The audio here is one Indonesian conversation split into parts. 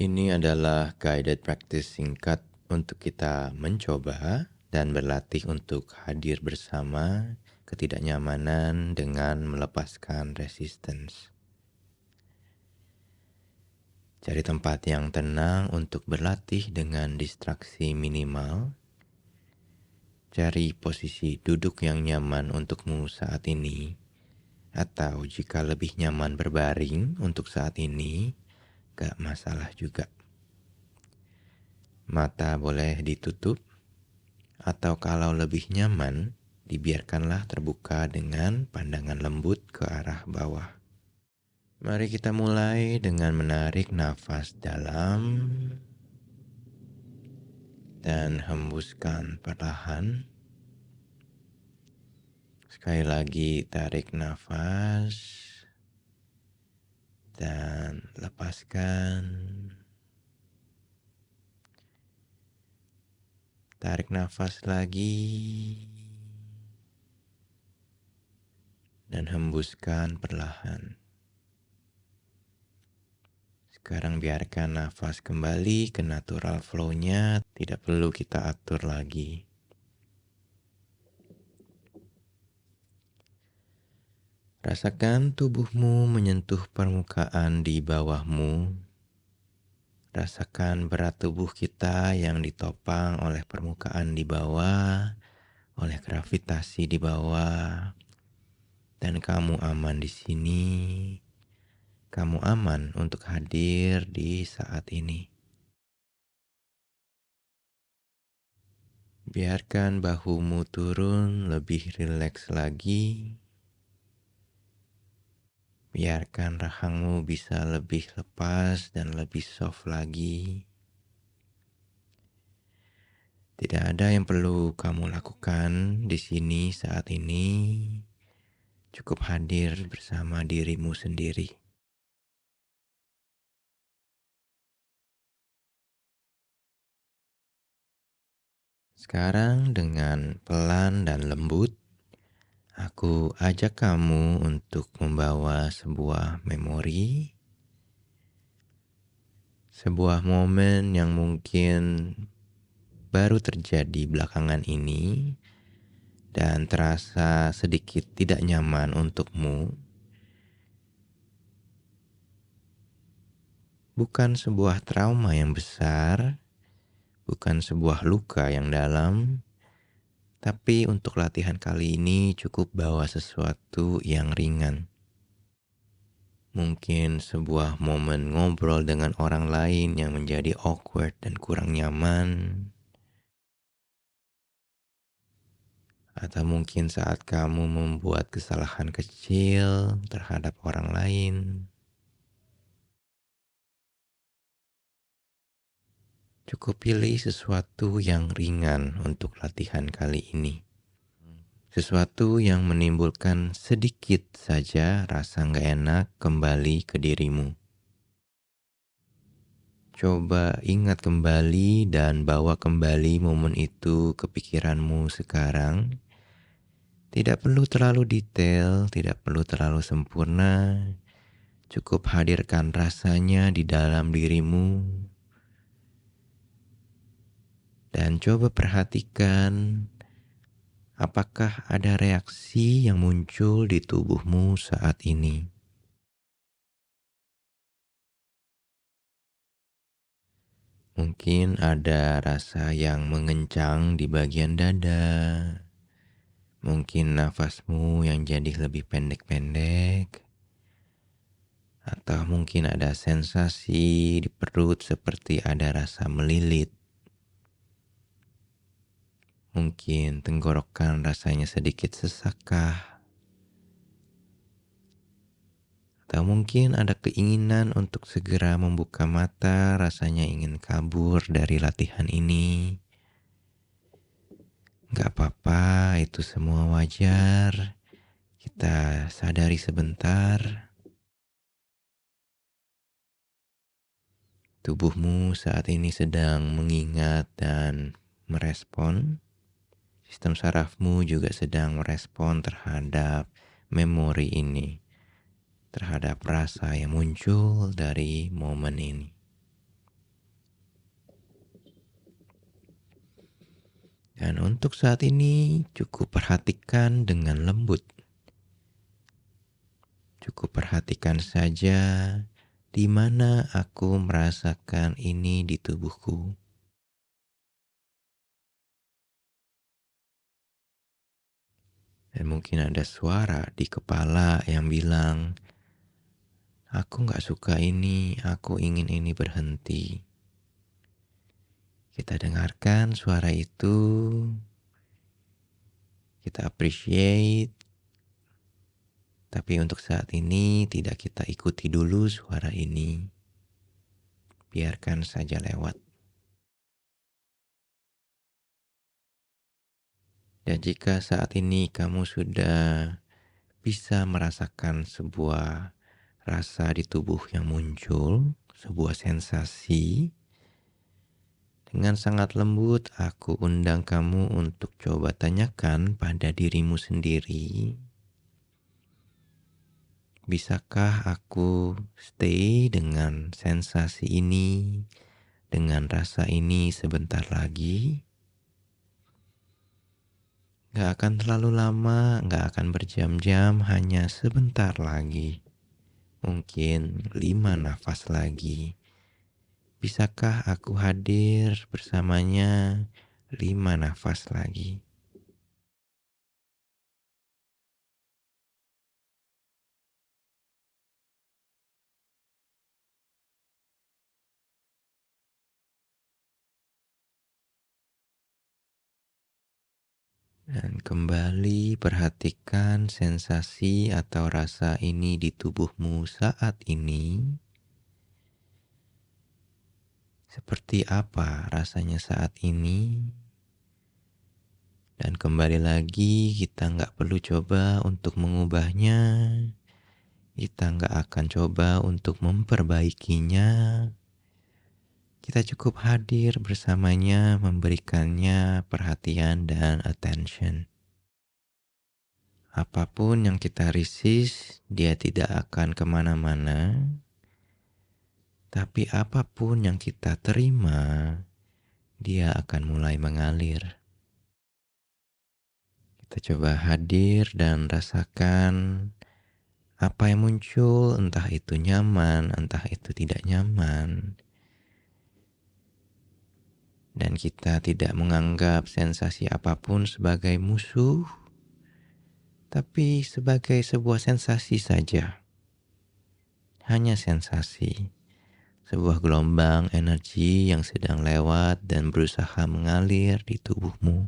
Ini adalah guided practice singkat untuk kita mencoba dan berlatih untuk hadir bersama ketidaknyamanan dengan melepaskan resistance. Cari tempat yang tenang untuk berlatih dengan distraksi minimal. Cari posisi duduk yang nyaman untukmu saat ini. Atau jika lebih nyaman berbaring untuk saat ini, gak masalah juga. Mata boleh ditutup, atau kalau lebih nyaman, dibiarkanlah terbuka dengan pandangan lembut ke arah bawah. Mari kita mulai dengan menarik nafas dalam dan hembuskan perlahan. Sekali lagi tarik nafas dan lepaskan. Tarik nafas lagi dan hembuskan perlahan. Sekarang biarkan nafas kembali ke natural flow-nya, tidak perlu kita atur lagi. Rasakan tubuhmu menyentuh permukaan di bawahmu. Rasakan berat tubuh kita yang ditopang oleh permukaan di bawah, oleh gravitasi di bawah. Dan kamu aman di sini. Kamu aman untuk hadir di saat ini. Biarkan bahumu turun lebih rileks lagi. Biarkan rahangmu bisa lebih lepas dan lebih soft lagi. Tidak ada yang perlu kamu lakukan di sini saat ini. Cukup hadir bersama dirimu sendiri. Sekarang dengan pelan dan lembut, aku ajak kamu untuk membawa sebuah memori. Sebuah momen yang mungkin baru terjadi belakangan ini dan terasa sedikit tidak nyaman untukmu. Bukan sebuah trauma yang besar, bukan sebuah luka yang dalam, tapi untuk latihan kali ini cukup bawa sesuatu yang ringan. Mungkin sebuah momen ngobrol dengan orang lain yang menjadi awkward dan kurang nyaman. Atau mungkin saat kamu membuat kesalahan kecil terhadap orang lain. Cukup pilih sesuatu yang ringan untuk latihan kali ini. Sesuatu yang menimbulkan sedikit saja rasa gak enak kembali ke dirimu. Coba ingat kembali dan bawa kembali momen itu ke pikiranmu sekarang. Tidak perlu terlalu detail, tidak perlu terlalu sempurna. Cukup hadirkan rasanya di dalam dirimu. Dan coba perhatikan apakah ada reaksi yang muncul di tubuhmu saat ini. Mungkin ada rasa yang mengencang di bagian dada. Mungkin nafasmu yang jadi lebih pendek-pendek. Atau mungkin ada sensasi di perut seperti ada rasa melilit. Mungkin tenggorokan rasanya sedikit sesakkah. Atau mungkin ada keinginan untuk segera membuka mata, rasanya ingin kabur dari latihan ini. Gak apa-apa, itu semua wajar. Kita sadari sebentar. Tubuhmu saat ini sedang mengingat dan merespon. Sistem sarafmu juga sedang merespon terhadap memori ini. Terhadap rasa yang muncul dari momen ini. Dan untuk saat ini cukup perhatikan dengan lembut. Cukup perhatikan saja di mana aku merasakan ini di tubuhku. Dan mungkin ada suara di kepala yang bilang, aku gak suka ini, aku ingin ini berhenti. Kita dengarkan suara itu, kita appreciate, tapi untuk saat ini tidak kita ikuti dulu suara ini. Biarkan saja lewat. Dan jika saat ini kamu sudah bisa merasakan sebuah rasa di tubuh yang muncul, sebuah sensasi, dengan sangat lembut aku undang kamu untuk coba tanyakan pada dirimu sendiri, bisakah aku stay dengan sensasi ini, dengan rasa ini sebentar lagi? Gak akan terlalu lama, gak akan berjam-jam, hanya sebentar lagi. Mungkin 5 nafas lagi. Bisakah aku hadir bersamanya 5 nafas lagi? Dan kembali perhatikan sensasi atau rasa ini di tubuhmu saat ini. Seperti apa rasanya saat ini? Dan kembali lagi, kita nggak perlu coba untuk mengubahnya. Kita nggak akan coba untuk memperbaikinya. Kita cukup hadir bersamanya, memberikannya perhatian dan attention. Apapun yang kita resist, dia tidak akan kemana-mana. Tapi apapun yang kita terima, dia akan mulai mengalir. Kita coba hadir dan rasakan apa yang muncul, entah itu nyaman, entah itu tidak nyaman. Dan kita tidak menganggap sensasi apapun sebagai musuh, tapi sebagai sebuah sensasi saja. Hanya sensasi. Sebuah gelombang energi yang sedang lewat dan berusaha mengalir di tubuhmu.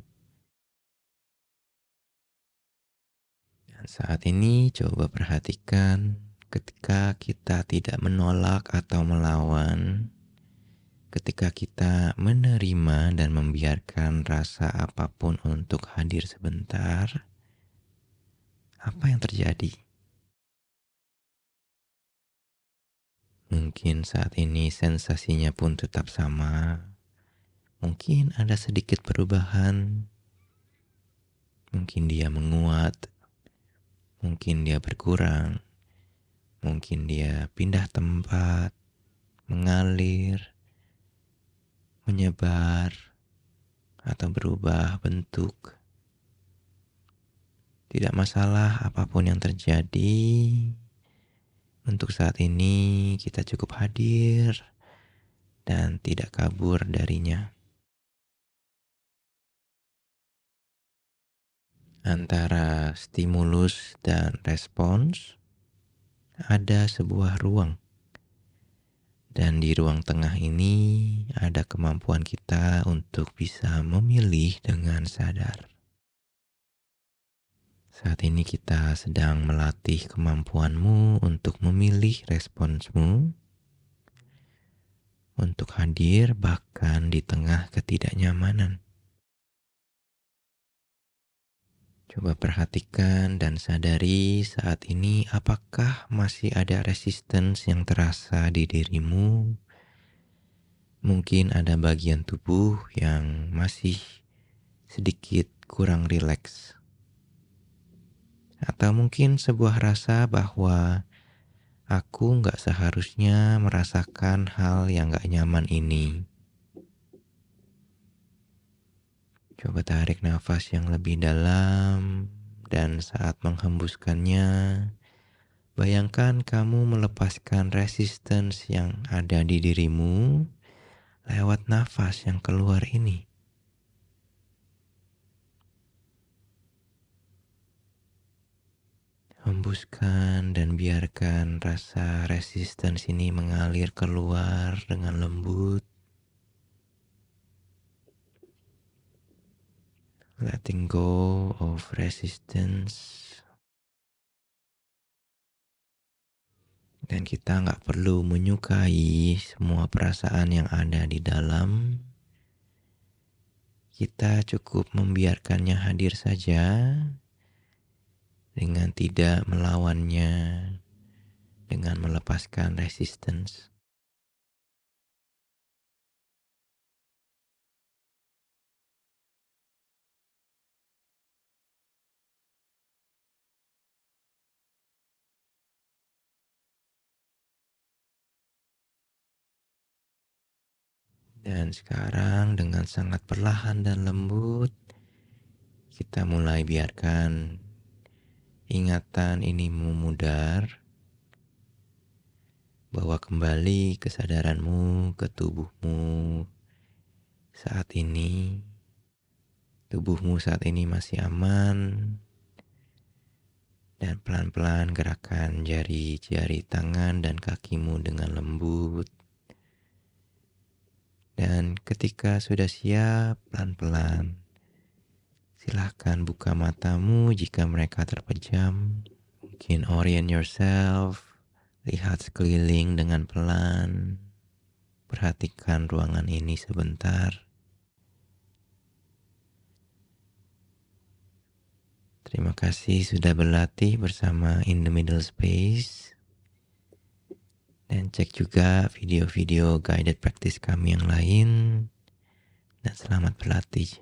Dan saat ini coba perhatikan ketika kita tidak menolak atau melawan, ketika kita menerima dan membiarkan rasa apapun untuk hadir sebentar, apa yang terjadi? Mungkin saat ini sensasinya pun tetap sama. Mungkin ada sedikit perubahan. Mungkin dia menguat. Mungkin dia berkurang. Mungkin dia pindah tempat, mengalir, menyebar, atau berubah bentuk. Tidak masalah apapun yang terjadi. Untuk saat ini kita cukup hadir dan tidak kabur darinya. Antara stimulus dan respons ada sebuah ruang. Dan di ruang tengah ini ada kemampuan kita untuk bisa memilih dengan sadar. Saat ini kita sedang melatih kemampuanmu untuk memilih responsmu, untuk hadir bahkan di tengah ketidaknyamanan. Coba perhatikan dan sadari saat ini apakah masih ada resistance yang terasa di dirimu. Mungkin ada bagian tubuh yang masih sedikit kurang rileks. Atau mungkin sebuah rasa bahwa aku gak seharusnya merasakan hal yang gak nyaman ini. Coba tarik nafas yang lebih dalam, dan saat menghembuskannya, bayangkan kamu melepaskan resistance yang ada di dirimu lewat nafas yang keluar ini. Hembuskan dan biarkan rasa resistance ini mengalir keluar dengan lembut. Letting go of resistance. Dan kita nggak perlu menyukai semua perasaan yang ada di dalam. Kita cukup membiarkannya hadir saja dengan tidak melawannya, dengan melepaskan resistance. Dan sekarang dengan sangat perlahan dan lembut, kita mulai biarkan ingatan ini memudar, bawa kembali kesadaranmu ke tubuhmu saat ini. Tubuhmu saat ini masih aman, dan pelan-pelan gerakan jari-jari tangan dan kakimu dengan lembut. Dan ketika sudah siap, pelan-pelan silahkan buka matamu jika mereka terpejam. Mungkin orient yourself, lihat sekeliling dengan pelan. Perhatikan ruangan ini sebentar. Terima kasih sudah berlatih bersama In The Middle Space. Dan cek juga video-video guided practice kami yang lain. Dan selamat berlatih.